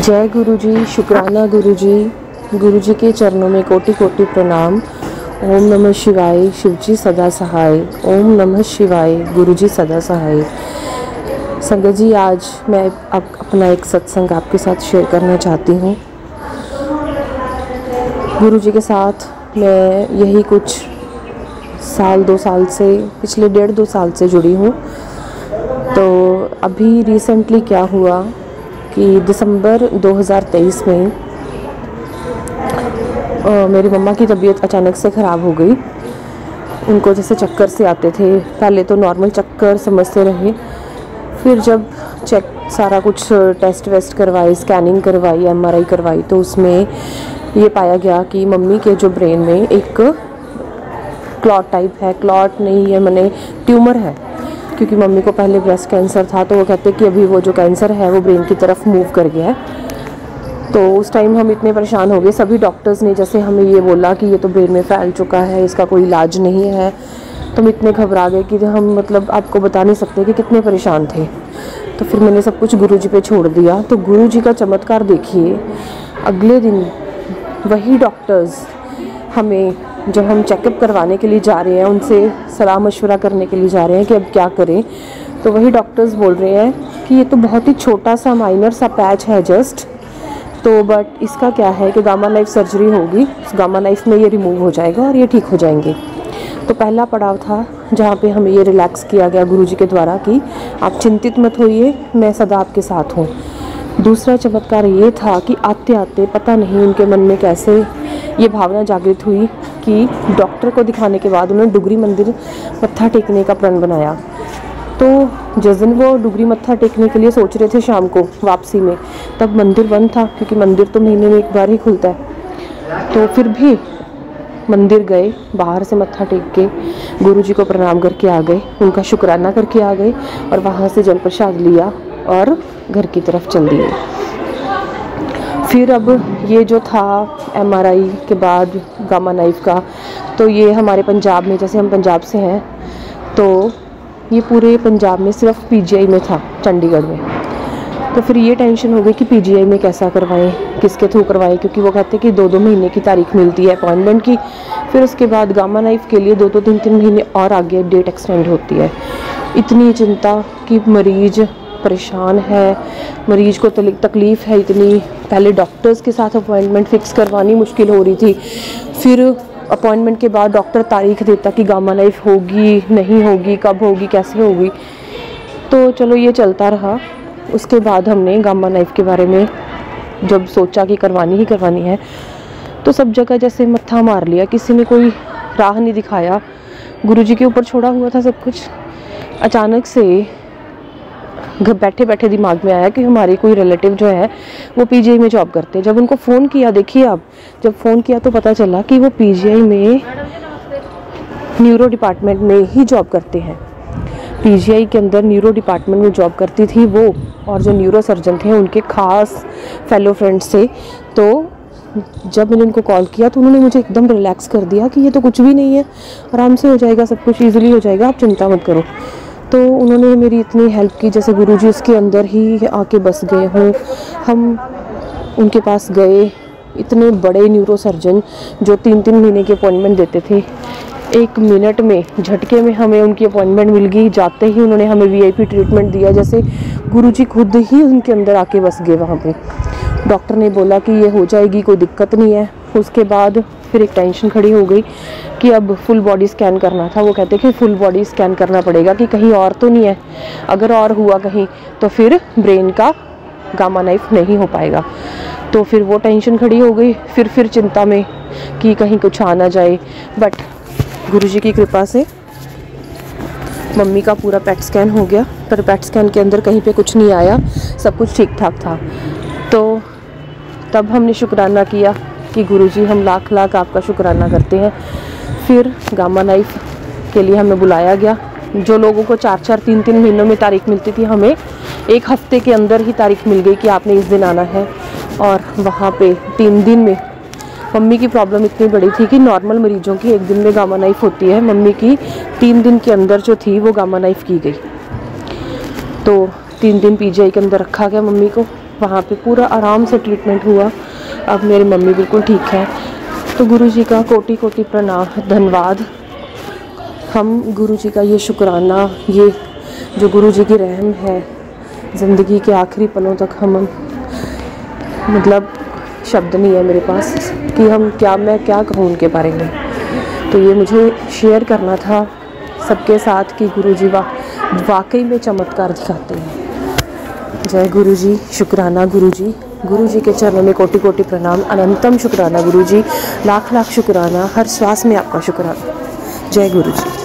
जय गुरु जी, शुक्राना गुरु जी। गुरु जी के चरणों में कोटि कोटि प्रणाम। ओम नमः शिवाय, शिव जी सदा सहाय। ओम नमः शिवाय, गुरु जी सदा सहाय। संगत जी, आज मैं अपना एक सत्संग आपके साथ शेयर करना चाहती हूँ। गुरु जी के साथ मैं यही कुछ साल 2 साल से, पिछले 1.5-2 साल से जुड़ी हूँ। तो अभी रिसेंटली क्या हुआ कि दिसंबर 2023 में मेरी मम्मा की तबीयत अचानक से ख़राब हो गई। उनको जैसे चक्कर से आते थे। पहले तो नॉर्मल चक्कर समझते रहे, फिर जब सारा कुछ टेस्ट वेस्ट करवाए, स्कैनिंग करवाई, MRI करवाई, तो उसमें ये पाया गया कि मम्मी के जो ब्रेन में एक क्लॉट टाइप है, क्लॉट नहीं है मैंने ट्यूमर है, क्योंकि मम्मी को पहले ब्रेस्ट कैंसर था। तो वो कहते कि अभी वो जो कैंसर है वो ब्रेन की तरफ मूव कर गया है। तो उस टाइम हम इतने परेशान हो गए, सभी डॉक्टर्स ने जैसे हमें ये बोला कि ये तो ब्रेन में फैल चुका है, इसका कोई इलाज नहीं है। तो हम इतने घबरा गए कि हम आपको बता नहीं सकते कि कितने परेशान थे। तो फिर मैंने सब कुछ गुरु जी पे छोड़ दिया। तो गुरु जी का चमत्कार देखिए, अगले दिन वही डॉक्टर्स हमें, जब हम चेकअप करवाने के लिए जा रहे हैं, उनसे सलाह मशवरा करने के लिए जा रहे हैं कि अब क्या करें, तो वही डॉक्टर्स बोल रहे हैं कि ये तो बहुत ही छोटा सा माइनर सा पैच है जस्ट, तो बट इसका क्या है कि गामा नाइफ सर्जरी होगी, गामा नाइफ में ये रिमूव हो जाएगा और ये ठीक हो जाएंगे। तो पहला पड़ाव था जहाँ पे हमें ये रिलैक्स किया गया गुरुजी के द्वारा कि आप चिंतित मत होइए, मैं सदा आपके साथ हूँ। दूसरा चमत्कार ये था कि आते आते पता नहीं उनके मन में कैसे ये भावना जागृत हुई कि डॉक्टर को दिखाने के बाद उन्होंने डुगरी मंदिर मत्था टेकने का प्रण बनाया। तो जिस दिन वो डुगरी मत्था टेकने के लिए सोच रहे थे शाम को वापसी में, तब मंदिर बंद था, क्योंकि मंदिर तो महीने में एक बार ही खुलता है। तो फिर भी मंदिर गए, बाहर से मत्था टेक के गुरुजी को प्रणाम करके आ गए, उनका शुक्राना करके आ गए और वहाँ से जल प्रसाद लिया और घर की तरफ चल दिए। फिर अब ये जो था MRI के बाद गामा नाइफ का, तो ये हमारे पंजाब में, जैसे हम पंजाब से हैं, तो ये पूरे पंजाब में सिर्फ PGI में था, चंडीगढ़ में। तो फिर ये टेंशन हो गई कि PGI में कैसा करवाएं, किसके थ्रू करवाएं, क्योंकि वो कहते कि 2-2 महीने की तारीख मिलती है अपॉइंटमेंट की। फिर उसके बाद गामा नाइफ के लिए 2-2, 3-3 महीने और आगे डेट एक्सटेंड होती है। इतनी चिंता कि मरीज़ परेशान है, मरीज को तकलीफ़ है इतनी। पहले डॉक्टर्स के साथ अपॉइंटमेंट फ़िक्स करवानी मुश्किल हो रही थी। फिर अपॉइंटमेंट के बाद डॉक्टर तारीख देता कि गामा नाइफ होगी, नहीं होगी, कब होगी, कैसे होगी। तो चलो ये चलता रहा। उसके बाद हमने गामा नाइफ के बारे में जब सोचा कि करवानी ही करवानी है, तो सब जगह जैसे मत्था मार लिया, किसी ने कोई राह नहीं दिखाया, गुरुजी के ऊपर छोड़ा हुआ था सब कुछ। अचानक से घर बैठे बैठे दिमाग में आया कि हमारे कोई रिलेटिव जो है वो PGI में जॉब करते हैं। जब उनको फ़ोन किया, देखिए आप, जब फ़ोन किया तो पता चला कि वो PGI में न्यूरो डिपार्टमेंट में ही जॉब करते हैं। PGI के अंदर न्यूरो डिपार्टमेंट में जॉब करती थी वो, और जो न्यूरो सर्जन थे उनके खास फेलो फ्रेंड्स थे। तो जब मैंने उनको कॉल किया तो उन्होंने मुझे एकदम रिलैक्स कर दिया कि ये तो कुछ भी नहीं है, आराम से हो जाएगा, सब कुछ ईजिली हो जाएगा, आप चिंता मत करो। तो उन्होंने मेरी इतनी हेल्प की, जैसे गुरुजी उसके अंदर ही आके बस गए हों। हम उनके पास गए, इतने बड़े न्यूरो सर्जन जो 3-3 महीने की अपॉइंटमेंट देते थे, 1 मिनट में झटके में हमें उनकी अपॉइंटमेंट मिल गई। जाते ही उन्होंने हमें VIP ट्रीटमेंट दिया, जैसे गुरुजी खुद ही उनके अंदर आके बस गए वहाँ पे। डॉक्टर ने बोला कि ये हो जाएगी, कोई दिक्कत नहीं है। उसके बाद फिर एक टेंशन खड़ी हो गई कि अब फुल बॉडी स्कैन करना था। वो कहते कि फुल बॉडी स्कैन करना पड़ेगा कि कहीं और तो नहीं है, अगर और हुआ कहीं तो फिर ब्रेन का गामा नाइफ नहीं हो पाएगा। तो फिर वो टेंशन खड़ी हो गई, फिर चिंता में कि कहीं कुछ आ ना जाए। बट गुरुजी की कृपा से मम्मी का पूरा पेट स्कैन हो गया, पर पेट स्कैन के अंदर कहीं पे कुछ नहीं आया, सब कुछ ठीक ठाक था। तो तब हमने शुक्राना किया कि गुरुजी हम लाख लाख आपका शुक्राना करते हैं। फिर गामा नाइफ के लिए हमें बुलाया गया। जो लोगों को 4-4, 3-3 महीनों में तारीख मिलती थी, हमें 1 हफ्ते के अंदर ही तारीख मिल गई कि आपने इस दिन आना है। और वहाँ पे 3 दिन में मम्मी की प्रॉब्लम इतनी बड़ी थी कि नॉर्मल मरीजों की 1 दिन में गामा नाइफ होती है, मम्मी की 3 दिन के अंदर जो थी वो गामा नाइफ की गई। तो 3 दिन PGI के अंदर रखा गया मम्मी को। वहाँ पे पूरा आराम से ट्रीटमेंट हुआ। अब मेरी मम्मी बिल्कुल ठीक है। तो गुरुजी का कोटि कोटि प्रणाम, धन्यवाद। हम गुरुजी का ये शुक्राना, ये जो गुरुजी की रहम है, ज़िंदगी के आखिरी पलों तक हम मतलब शब्द नहीं है मेरे पास कि मैं क्या कहूँ उनके बारे में। तो ये मुझे शेयर करना था सबके साथ कि गुरुजी वाकई में चमत्कार दिखाते हैं। जय गुरुजी, शुक्राना गुरुजी। गुरुजी के चरणों में कोटि कोटि प्रणाम, अनंतम शुक्राना गुरुजी, लाख लाख शुक्राना, हर श्वास में आपका शुक्राना। जय गुरुजी।